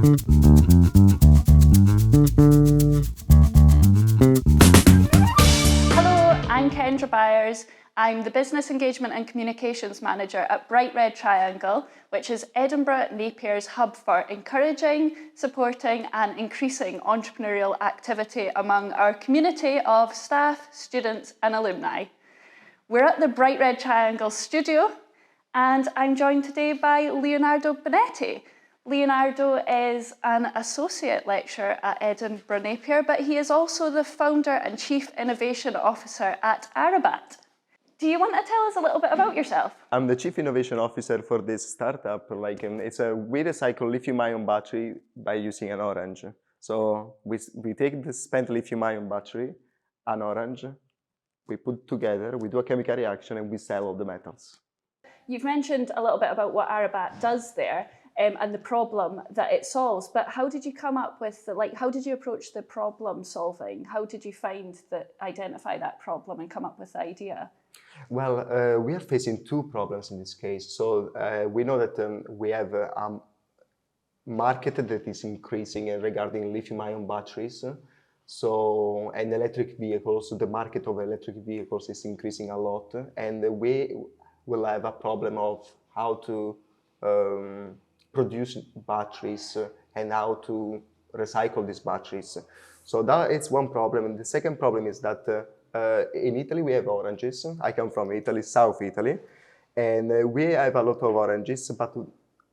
I'm the Business Engagement and Communications Manager at Bright Red Triangle, which is Edinburgh Napier's hub for encouraging, supporting and increasing entrepreneurial activity among our community of staff, students and alumni. We're at the Bright Red Triangle studio and I'm joined today by Leonardo Binetti. Leonardo is an Associate Lecturer at Edinburgh Napier, but he is also the Founder and Chief Innovation Officer at AraBat. Do you want to tell us a little bit about yourself? I'm the Chief Innovation Officer for this startup. We recycle lithium-ion battery by using an orange. So we take the spent lithium-ion battery, an orange, we put together, we do a chemical reaction and we sell all the metals. You've mentioned a little bit about what AraBat does there and the problem that it solves, but how did you come up with, how did you approach the problem solving? How did you identify that problem and come up with the idea? Well, we are facing two problems in this case. So we know that we have a market that is increasing regarding lithium-ion batteries. So, and electric vehicles, the market of electric vehicles is increasing a lot. And we will have a problem of how to produce batteries and how to recycle these batteries. So that is one problem. And the second problem is that in Italy, we have oranges. I come from Italy, South Italy, and we have a lot of oranges, but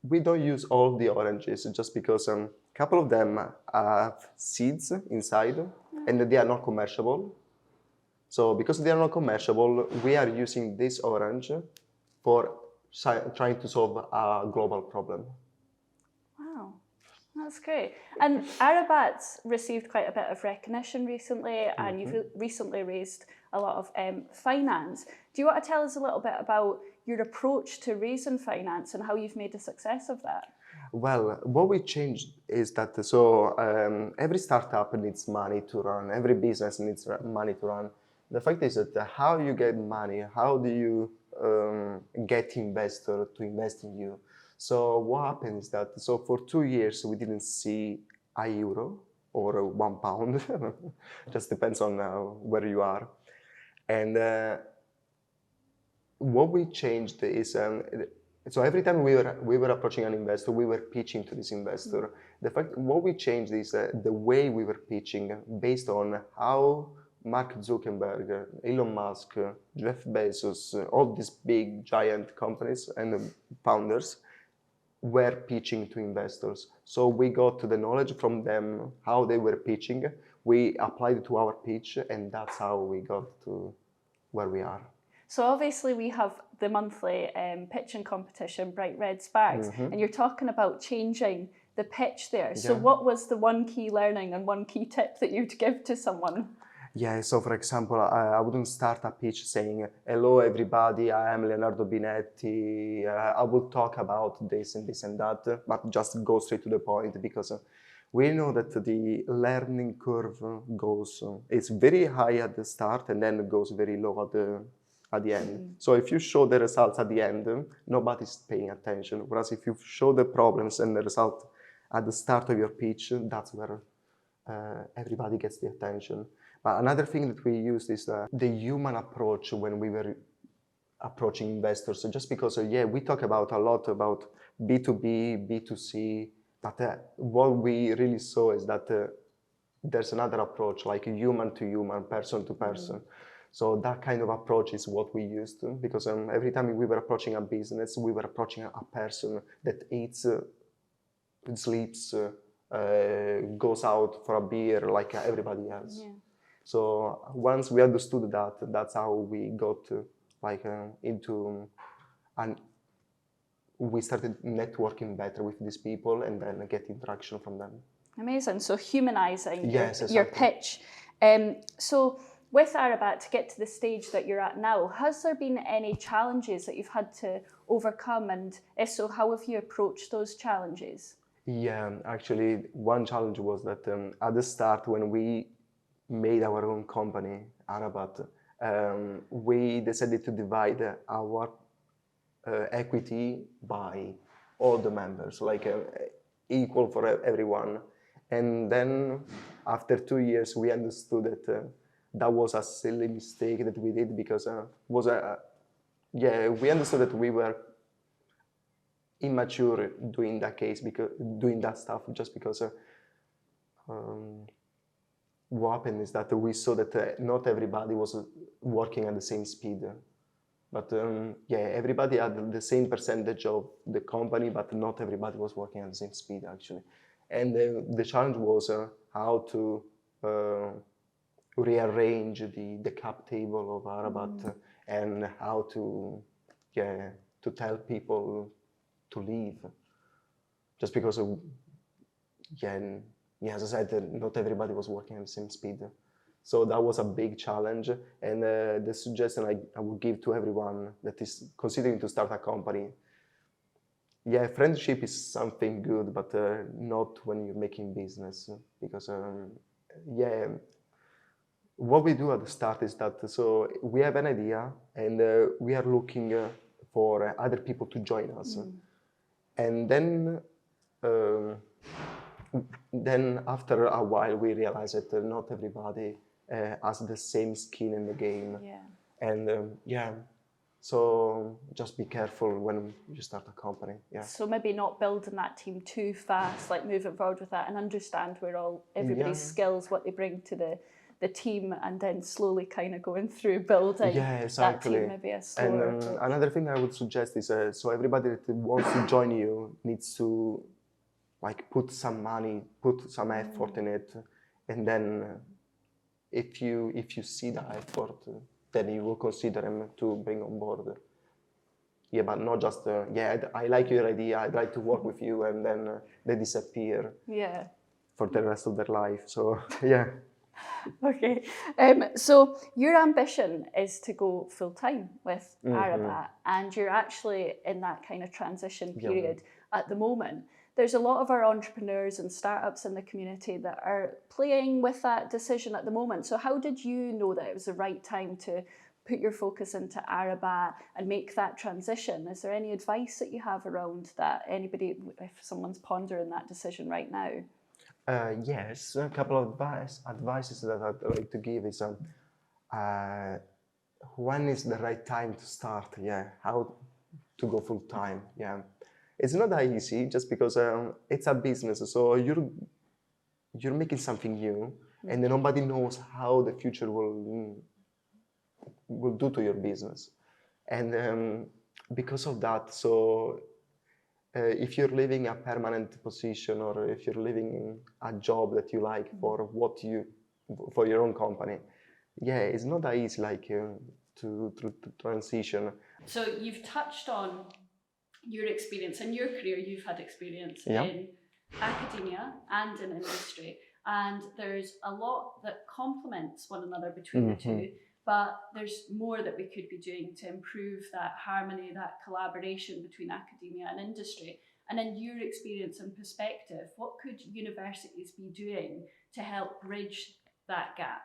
we don't use all the oranges just because a couple of them have seeds inside and they are not commercial. So because they are not commercial, we are using this orange for trying to solve a global problem. Wow, that's great. And AraBat's received quite a bit of recognition recently, and you've recently raised a lot of finance. Do you want to tell us a little bit about your approach to raising finance and how you've made a success of that? Well, what we changed is that, every startup needs money to run, every business needs money to run. The fact is that how you get money, how do you get investor to invest in you? So what happened is that, for 2 years we didn't see €1 or £1, just depends on where you are. And what we changed is, so every time we were approaching an investor, we were pitching to this investor. What we changed is the way we were pitching based on how Mark Zuckerberg, Elon Musk, Jeff Bezos, all these big giant companies and founders were pitching to investors. So we got the knowledge from them, how they were pitching. We applied it to our pitch, and that's how we got to where we are. So obviously we have the monthly pitching competition, Bright Red Sparks, and you're talking about changing the pitch there. So what was the one key learning and one key tip that you'd give to someone? Yeah, so for example, I wouldn't start a pitch saying, hello everybody, I am Leonardo Binetti, I will talk about this and this and that, but just go straight to the point, because we know that the learning curve it's very high at the start and then it goes very low at the end. So if you show the results at the end, nobody's paying attention. Whereas if you show the problems and the result at the start of your pitch, that's where everybody gets the attention. But another thing that we used is the human approach when we were approaching investors. So just because, we talk a lot about B2B, B2C, but what we really saw is that there's another approach, like human to human, person to person. So that kind of approach is what we used, because every time we were approaching a business, we were approaching a person that eats, sleeps, goes out for a beer like everybody else. Yeah. So once we understood that, that's how we got and we started networking better with these people and then get interaction from them. Amazing. So humanizing your pitch. So with AraBat, to get to the stage that you're at now, has there been any challenges that you've had to overcome? And if so, how have you approached those challenges? Yeah, actually, one challenge was that at the start, when we made our own company, AraBat, we decided to divide our equity by all the members. equal for everyone. And then after 2 years, we understood that that was a silly mistake that we did because we understood that we were immature doing that case, because doing that stuff, just because what happened is that we saw that not everybody was working at the same speed. But everybody had the same percentage of the company, but not everybody was working at the same speed, actually. And the challenge was how to rearrange the cap table of AraBat and how to tell people to leave. Just because, as I said, not everybody was working at the same speed. So that was a big challenge, and the suggestion I would give to everyone that is considering to start a company, friendship is something good, but not when you're making business, because what we do at the start is that, so we have an idea, and we are looking for other people to join us, and then after a while we realize that not everybody has the same skin in the game. And so just be careful when you start a company. So maybe not building that team too fast, like moving forward with that, and understand where everybody's skills, what they bring to the team, and then slowly kind of going through building that team, maybe a slower approach. Another thing I would suggest is so everybody that wants to join you needs to put some money, put some effort in it, and then if you see the effort, then you will consider them to bring on board. But not just I like your idea, I'd like to work with you, and then they disappear for the rest of their life. So Okay, so your ambition is to go full-time with AraBat, and you're actually in that kind of transition period at the moment. There's a lot of our entrepreneurs and startups in the community that are playing with that decision at the moment. So how did you know that it was the right time to put your focus into AraBat and make that transition? Is there any advice that you have around that? Anybody, if someone's pondering that decision right now? Yes, a couple of advices that I'd like to give is when is the right time to start? How to go full time? It's not that easy, just because it's a business. So you're making something new, and then nobody knows how the future will do to your business. And because of that, so if you're living a permanent position, or if you're living a job that you like for your own company, it's not that easy to transition. So you've touched on your experience in your career. You've had experience in academia and in industry, and there's a lot that complements one another between the two, but there's more that we could be doing to improve that harmony, that collaboration between academia and industry. And in your experience and perspective, what could universities be doing to help bridge that gap?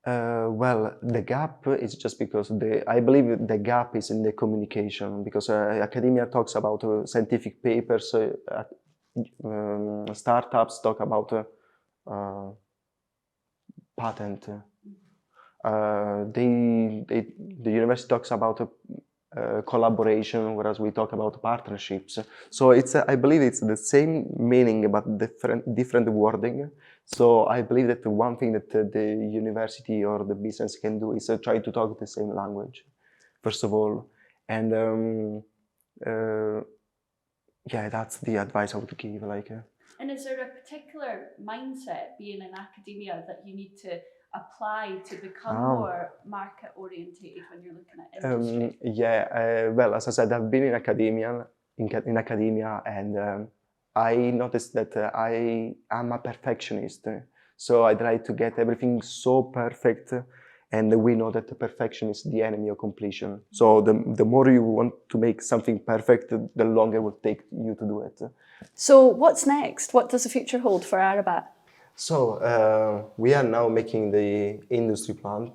Well, the gap is just because I believe the gap is in the communication, because academia talks about scientific papers, startups talk about patent. The university talks about collaboration, whereas we talk about partnerships. So I believe it's the same meaning but different wording. So I believe that one thing that the university or the business can do is try to talk the same language, first of all. And that's the advice I would give. And is there a particular mindset, being in academia, that you need to apply to become more market orientated when you're looking at industry? Well, as I said, I've been in academia, and I noticed that I am a perfectionist. So I try to get everything so perfect, and we know that the perfection is the enemy of completion. So the more you want to make something perfect, the longer it will take you to do it. So what's next? What does the future hold for AraBat? So we are now making the industry plan,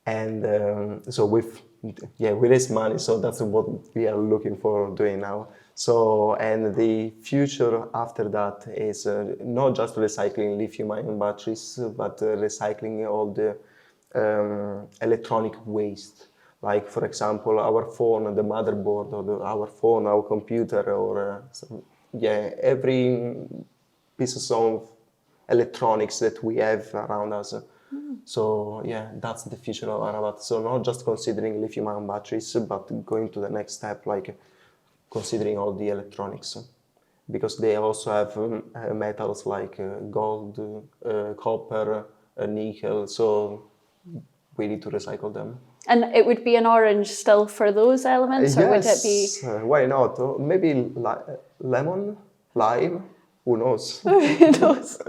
and so we raise money, so that's what we are looking for doing now. So, and the future after that is not just recycling lithium-ion batteries, but recycling all the electronic waste. Like, for example, our phone, the motherboard, or our phone, our computer, or every pieces of electronics that we have around us. So yeah, that's the future of AraBat. So not just considering lithium-ion batteries, but going to the next step, like considering all the electronics, because they also have metals like gold, copper, nickel. So we need to recycle them. And it would be an orange still for those elements, or would it be? Yes, why not? Maybe lemon, lime, who knows? Who knows?